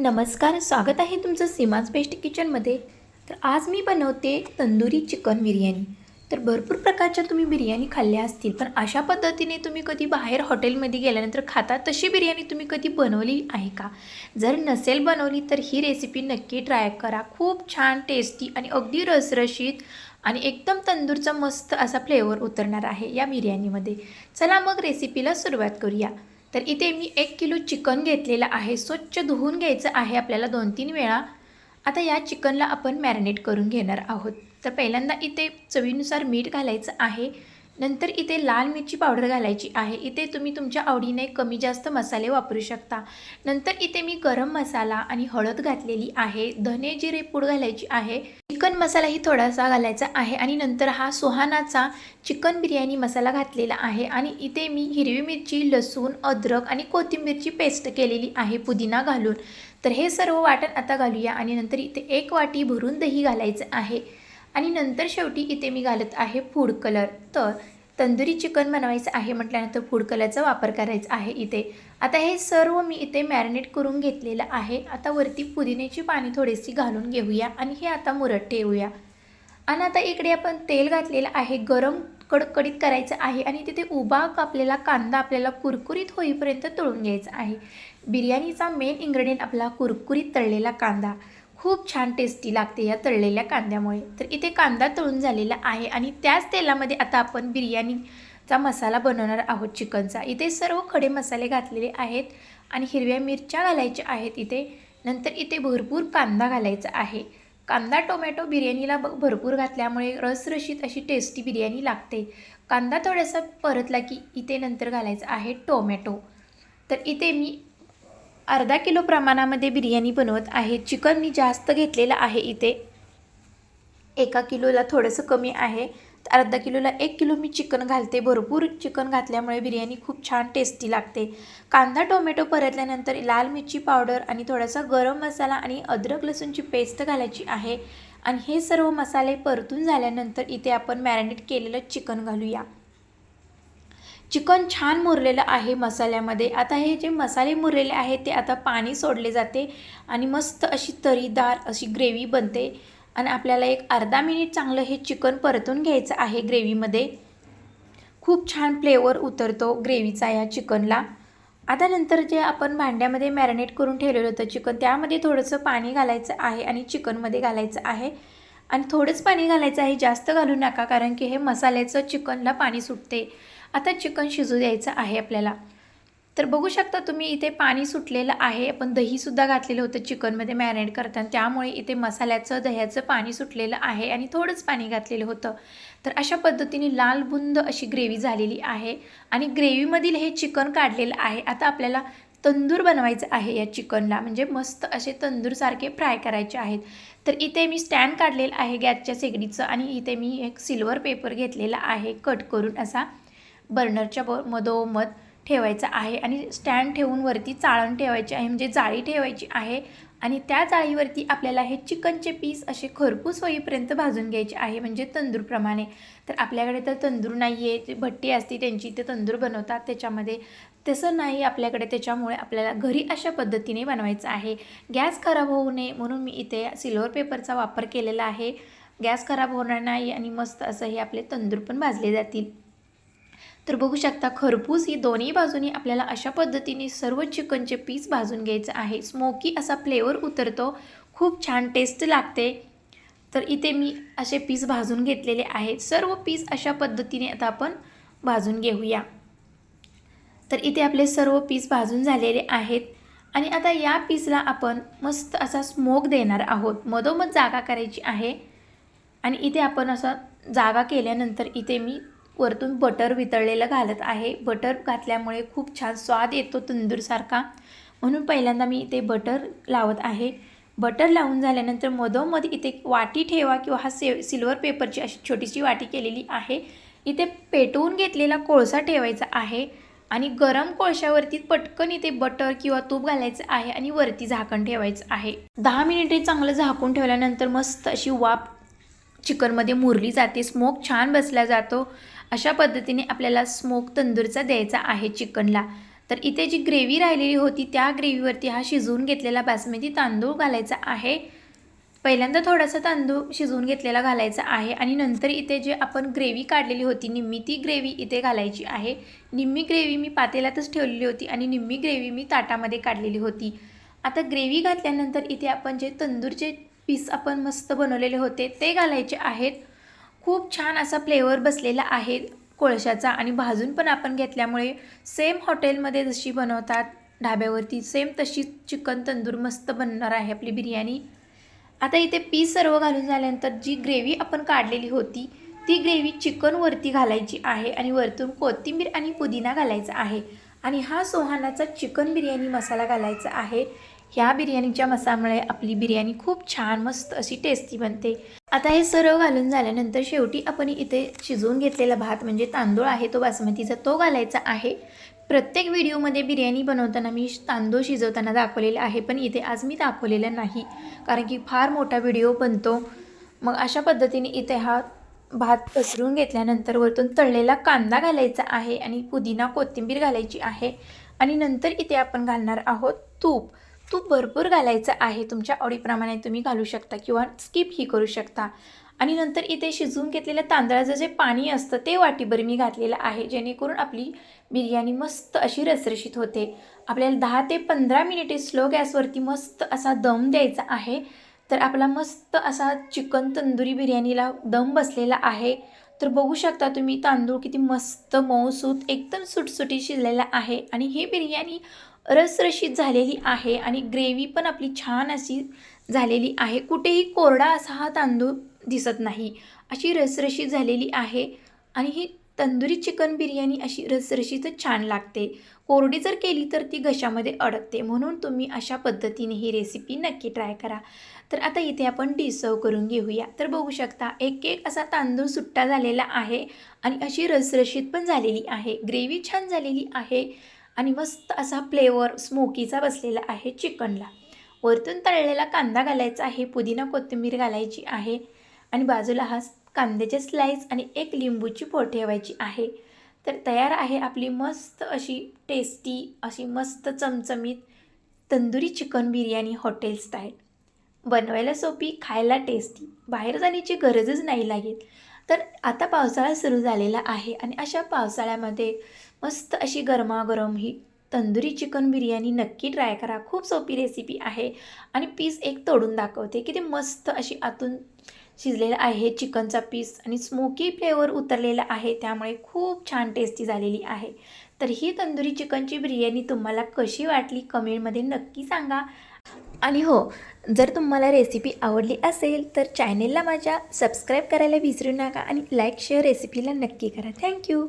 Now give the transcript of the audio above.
नमस्कार, स्वागत आहे तुमचं सीमाज बेस्ट किचनमध्ये। तर आज मी बनवते तंदुरी चिकन बिर्याणी। तर भरपूर प्रकारच्या तुम्ही बिर्याणी खाल्ल्या असतील, पण अशा पद्धतीने तुम्ही कधी बाहेर हॉटेलमध्ये गेल्यानंतर खाता तशी बिर्याणी तुम्ही कधी बनवली आहे का? जर नसेल बनवली तर ही रेसिपी नक्की ट्राय करा। खूप छान टेस्टी आणि अगदी रसरशीत आणि एकदम तंदूरचा मस्त असा फ्लेवर उतरणार आहे या बिर्याणीमध्ये। चला मग रेसिपीला सुरुवात करूया। तर इथे मी 1 किलो चिकन घेतलेलं आहे। स्वच्छ धुवून घ्यायचं आहे आपल्याला 2-3 वेळा। आता या चिकनला आपण मॅरिनेट करून घेणार आहोत। तर पहिल्यांदा इथे चवीनुसार मीठ घालायचं आहे। नंतर इथे लाल मिरची पावडर घालायची आहे। इथे तुम्ही तुमच्या आवडीने कमी जास्त मसाले वापरू शकता। नंतर इथे मी गरम मसाला आणि हळद घातलेली आहे। धने जिरे पूड घालायची आहे। चिकन मसालाही थोडासा घालायचा आहे आणि नंतर हा सुहानाचा चिकन बिर्याणी मसाला घातलेला आहे। आणि इथे मी हिरवी मिरची, लसूण, अद्रक आणि कोथिंबीरची पेस्ट केलेली आहे पुदिना घालून। तर हे सर्व वाटण आता घालूया आणि नंतर इथे 1 वाटी भरून दही घालायचं आहे आणि नंतर शेवटी इथे मी घालत आहे फूड कलर। तर तंदुरी चिकन बनवायचं आहे म्हटल्यानंतर फूड कलरचा वापर करायचा आहे इथे। आता हे सर्व मी इथे मॅरिनेट करून घेतलेलं आहे। आता वरती पुदिन्याची पाने थोडीशी घालून घेऊया आणि हे आता मुरत ठेवूया। आणि आता इकडे आपण तेल घातलेलं आहे, गरम कडकडीत करायचं आहे आणि तिथे उभा कापलेला कांदा आपल्याला कुरकुरीत होईपर्यंत तळून घ्यायचा आहे। बिर्याणीचा मेन इन्ग्रेडियंट आपला कुरकुरीत तळलेला कांदा। खूप छान टेस्टी लागते या तळलेल्या कांद्यामुळे। तर इथे कांदा तळून झालेला आहे आणि त्याच तेलामध्ये आता आपण बिर्याणीचा मसाला बनवणार आहोत चिकनचा। इथे सर्व खडे मसाले घातलेले आहेत आणि हिरव्या मिरच्या घालायच्या आहेत इथे। नंतर इथे भरपूर कांदा घालायचा आहे। कांदा टोमॅटो बिर्याणीला भरपूर घातल्यामुळे रसरशीत अशी टेस्टी बिर्याणी लागते। कांदा थोडासा परतला की इथे नंतर घालायचा आहे टोमॅटो। तर इथे मी अर्धा किलो प्रमाणामध्ये बिर्याणी बनवत आहे। चिकन मी जास्त घेतलेलं आहे इथे, 1 किलोला थोडंसं कमी आहे। तर अर्धा किलोला 1 किलो मी चिकन घालते। भरपूर चिकन घातल्यामुळे बिर्याणी खूप छान टेस्टी लागते। कांदा टोमॅटो परतल्यानंतर लाल मिरची पावडर आणि थोडासा गरम मसाला आणि अद्रक लसूणची पेस्ट घालायची आहे आणि हे सर्व मसाले परतून झाल्यानंतर इथे आपण मॅरिनेट केलेलं चिकन घालूया। चिकन छान मुरलेलं आहे मसाल्यामध्ये। आता हे जे मसाले मुरलेले आहेत ते आता पाणी सोडले जाते आणि मस्त अशी तरीदार अशी ग्रेव्ही बनते आणि आपल्याला एक अर्धा मिनिट चांगलं हे चिकन परतून घ्यायचं आहे ग्रेव्हीमध्ये। खूप छान फ्लेवर उतरतो ग्रेव्हीचा या चिकनला। आता नंतर जे आपण भांड्यामध्ये मॅरिनेट करून ठेवलेलं होतं चिकन, त्यामध्ये थोडंसं पाणी घालायचं आहे आणि चिकनमध्ये घालायचं आहे आणि थोडंच पाणी घालायचं आहे, जास्त घालू नका, कारण की हे मसाल्याचं चिकनला पाणी सुटते। आता चिकन शिजू द्यायचं आहे आपल्याला। तर बघू शकता तुम्ही इथे पाणी सुटलेलं आहे। आपण दहीसुद्धा घातलेलं होतं चिकनमध्ये मॅरिनेट करताना, त्यामुळे इथे मसाल्याचं दह्याचं पाणी सुटलेलं आहे आणि थोडंच पाणी घातलेलं होतं। तर अशा पद्धतीने लालबुंद अशी ग्रेव्ही झालेली आहे आणि ग्रेव्हीमधील हे चिकन काढलेलं आहे। आता आपल्याला तंदूर बनवायचं आहे या चिकनला, म्हणजे मस्त असे तंदूरसारखे फ्राय करायचे आहेत। तर इथे मी स्टँड काढलेलं आहे गॅसच्या शेगडीचं आणि इथे मी एक सिल्वर पेपर घेतलेला आहे कट करून असा, बर्नरच्या मधोमध ठेवायचा आहे आणि स्टँड ठेवून वरती चाळण ठेवायची आहे, म्हणजे जाळी ठेवायची आहे आणि त्या जाळीवरती आपल्याला हे चिकनचे पीस असे खरपूस होईपर्यंत भाजून घ्यायचे आहे, म्हणजे तंदूरप्रमाणे। तर आपल्याकडे तर तंदूर नाही आहे, भट्टी असते त्यांची, ते तंदूर बनवतात त्याच्यामध्ये, तसं नाही आपल्याकडे, त्याच्यामुळे आपल्याला घरी अशा पद्धतीने बनवायचं आहे। गॅस खराब होऊ नये म्हणून मी इथे सिल्वर पेपरचा वापर केलेला आहे। गॅस खराब होणार नाही आणि मस्त असं हे आपले तंदूर पण भाजले जातील। तर बघू शकता खरपूस ही दोन्ही बाजूनी आपल्याला अशा पद्धतीने सर्व चिकनचे पीस भाजून घ्यायचं आहे। स्मोकी असा फ्लेवर उतरतो, खूप छान टेस्ट लागते। तर इथे मी असे पीस भाजून घेतलेले आहेत। सर्व पीस अशा पद्धतीने आता आपण भाजून घेऊया। तर इथे आपले सर्व पीस भाजून झालेले आहेत आणि आता या पीसला आपण मस्त असा स्मोक देणार आहोत। मधोमध जागा करायची आहे आणि इथे आपण असं जागा केल्यानंतर इथे मी वरतून बटर वितळलेलं घालत आहे। बटर घातल्यामुळे खूप छान स्वाद येतो तंदूरसारखा, म्हणून पहिल्यांदा मी इथे बटर लावत आहे। बटर लावून झाल्यानंतर मधोमध इथे वाटी ठेवा किंवा हा सिल्वर पेपरची अशी छोटीशी वाटी केलेली आहे। इथे पेटवून घेतलेला कोळसा ठेवायचा आहे आणि गरम कोळशावरती पटकन इथे बटर किंवा तूप घालायचं आहे आणि वरती झाकण ठेवायचं आहे। 10 मिनिटे चांगलं झाकून ठेवल्यानंतर मस्त अशी वाफ चिकनमध्ये मुरली जाते, स्मोक छान बसला जातो। अशा पद्धतीने आपल्याला स्मोक तंदूरचा द्यायचा आहे चिकनला। तर इथे जी ग्रेव्ही राहिलेली होती त्या ग्रेव्हीवरती हा शिजवून घेतलेला बासमती तांदूळ घालायचा आहे। पहिल्यांदा थोडासा तांदूळ शिजवून घेतलेला घालायचा आहे आणि नंतर इथे जे आपण ग्रेव्ही काढलेली होती निम्मी ती ग्रेव्ही इथे घालायची आहे। निम्मी ग्रेव्ही मी पातेल्यातच ठेवलेली होती आणि निम्मी ग्रेव्ही मी ताटामध्ये काढलेली होती। आता ग्रेव्ही घातल्यानंतर इथे आपण जे तंदूरचे पीस आपण मस्त बनवलेले होते ते घालायचे आहेत। खूप छान असा फ्लेवर बसलेला आहे कोळशाचा आणि भाजून पण आपण घेतल्यामुळे सेम हॉटेलमध्ये जशी बनवतात ढाब्यावरती सेम तशी चिकन तंदूर मस्त बनणार आहे आपली बिर्याणी। आता इथे पीस सर्व घालून झाल्यानंतर जी ग्रेव्ही आपण काढलेली होती ती ग्रेव्ही चिकनवरती घालायची आहे आणि वरतून कोथिंबीर आणि पुदिना घालायचा आहे आणि हा सोहानाचा चिकन बिर्याणी मसाला घालायचा आहे। ह्या बिर्याणीच्या मसाल्यामुळे आपली बिर्याणी खूप छान मस्त अशी टेस्टी बनते। आता हे सर्व घालून झाल्यानंतर शेवटी आपण इथे शिजवून घेतलेला भात म्हणजे तांदूळ आहे तो बासमतीचा तो घालायचा आहे। प्रत्येक व्हिडिओमध्ये बिर्याणी बनवताना मी तांदूळ शिजवताना दाखवलेलं आहे, पण इथे आज मी दाखवलेलं नाही कारण की फार मोठा व्हिडिओ बनतो। मग अशा पद्धतीने इथे हा भात पसरून घेतल्यानंतर वरतून तळलेला कांदा घालायचा आहे आणि पुदिना कोथिंबीर घालायची आहे आणि नंतर इथे आपण घालणार आहोत तूप। तूप भरपूर घालायचं आहे, तुमच्या आवडीप्रमाणे तुम्ही घालू शकता किंवा स्किप ही करू शकता। आणि नंतर इथे शिजवून घेतलेल्या तांदळाचं जे पाणी असतं ते वाटीभर मी घातलेलं आहे जेणेकरून आपली बिर्याणी मस्त अशी रसरशीत होते। आपल्याला 10 ते 15 मिनिटे स्लो गॅसवरती मस्त असा दम द्यायचा आहे। तर आपला मस्त असा चिकन तंदुरी बिर्याणीला दम बसलेला आहे। तर बघू शकता तुम्ही तांदूळ किती मस्त मऊसूत एकदम सुटसुटीत शिजलेला आहे आणि ही बिर्याणी रसरशीत झालेली आहे आणि ग्रेव्ही पण आपली छान अशी झालेली आहे। कुठेही कोरडा असा हा तांदूळ दिसत नाही, अशी रसरशीत झालेली आहे आणि ही तंदुरी चिकन बिर्याणी अशी रसरशीतच छान लागते। कोरडी जर केली तर ती घशामध्ये अडकते, म्हणून तुम्ही अशा पद्धतीने ही रेसिपी नक्की ट्राय करा। तर आता इथे आपण डिश सर्व करून घेऊया। तर बघू शकता एक एक असा तांदूळ सुट्टा झालेला आहे आणि अशी रसरशीत पण झालेली आहे, ग्रेव्ही छान झालेली आहे आणि मस्त असा फ्लेवर स्मोकीचा बसलेला आहे चिकनला। वरतून तळलेला कांदा घालायचा आहे, पुदिना कोथिंबीर घालायची आहे आणि बाजूला हा कांद्याचे स्लाइस आणि एक लिंबूची फोड ठेवायची आहे। तर तयार आहे आपली मस्त अशी टेस्टी अशी मस्त चमचमीत tandoori chicken biryani hotel style. बनवायला सोपी, खायला टेस्टी, बाहेर जाण्याची गरजच नाही लागेल। तर आता पावसाळा सुरू झालेला आहे आणि अशा पावसाळ्यामध्ये मस्त अशी गरमागरम ही तंदुरी चिकन बिर्याणी नक्की ट्राय करा। खूप सोपी रेसिपी आहे आणि पीस एक तोडून दाखवते किती मस्त अशी आतून शिजलेला आहे चिकनचा पीस आणि स्मोकी फ्लेवर उतरलेला आहे, त्यामुळे खूप छान टेस्टी झालेली आहे। तर ही तंदुरी चिकनची बिर्याणी तुम्हाला कशी वाटली कमेंटमध्ये नक्की सांगा। आणि हो, जर तुम्हाला रेसिपी आवडली असेल तर चॅनेलला माझ्या सबस्क्राईब करायला विसरू नका आणि लाईक शेअर रेसिपीला नक्की करा। थँक्यू।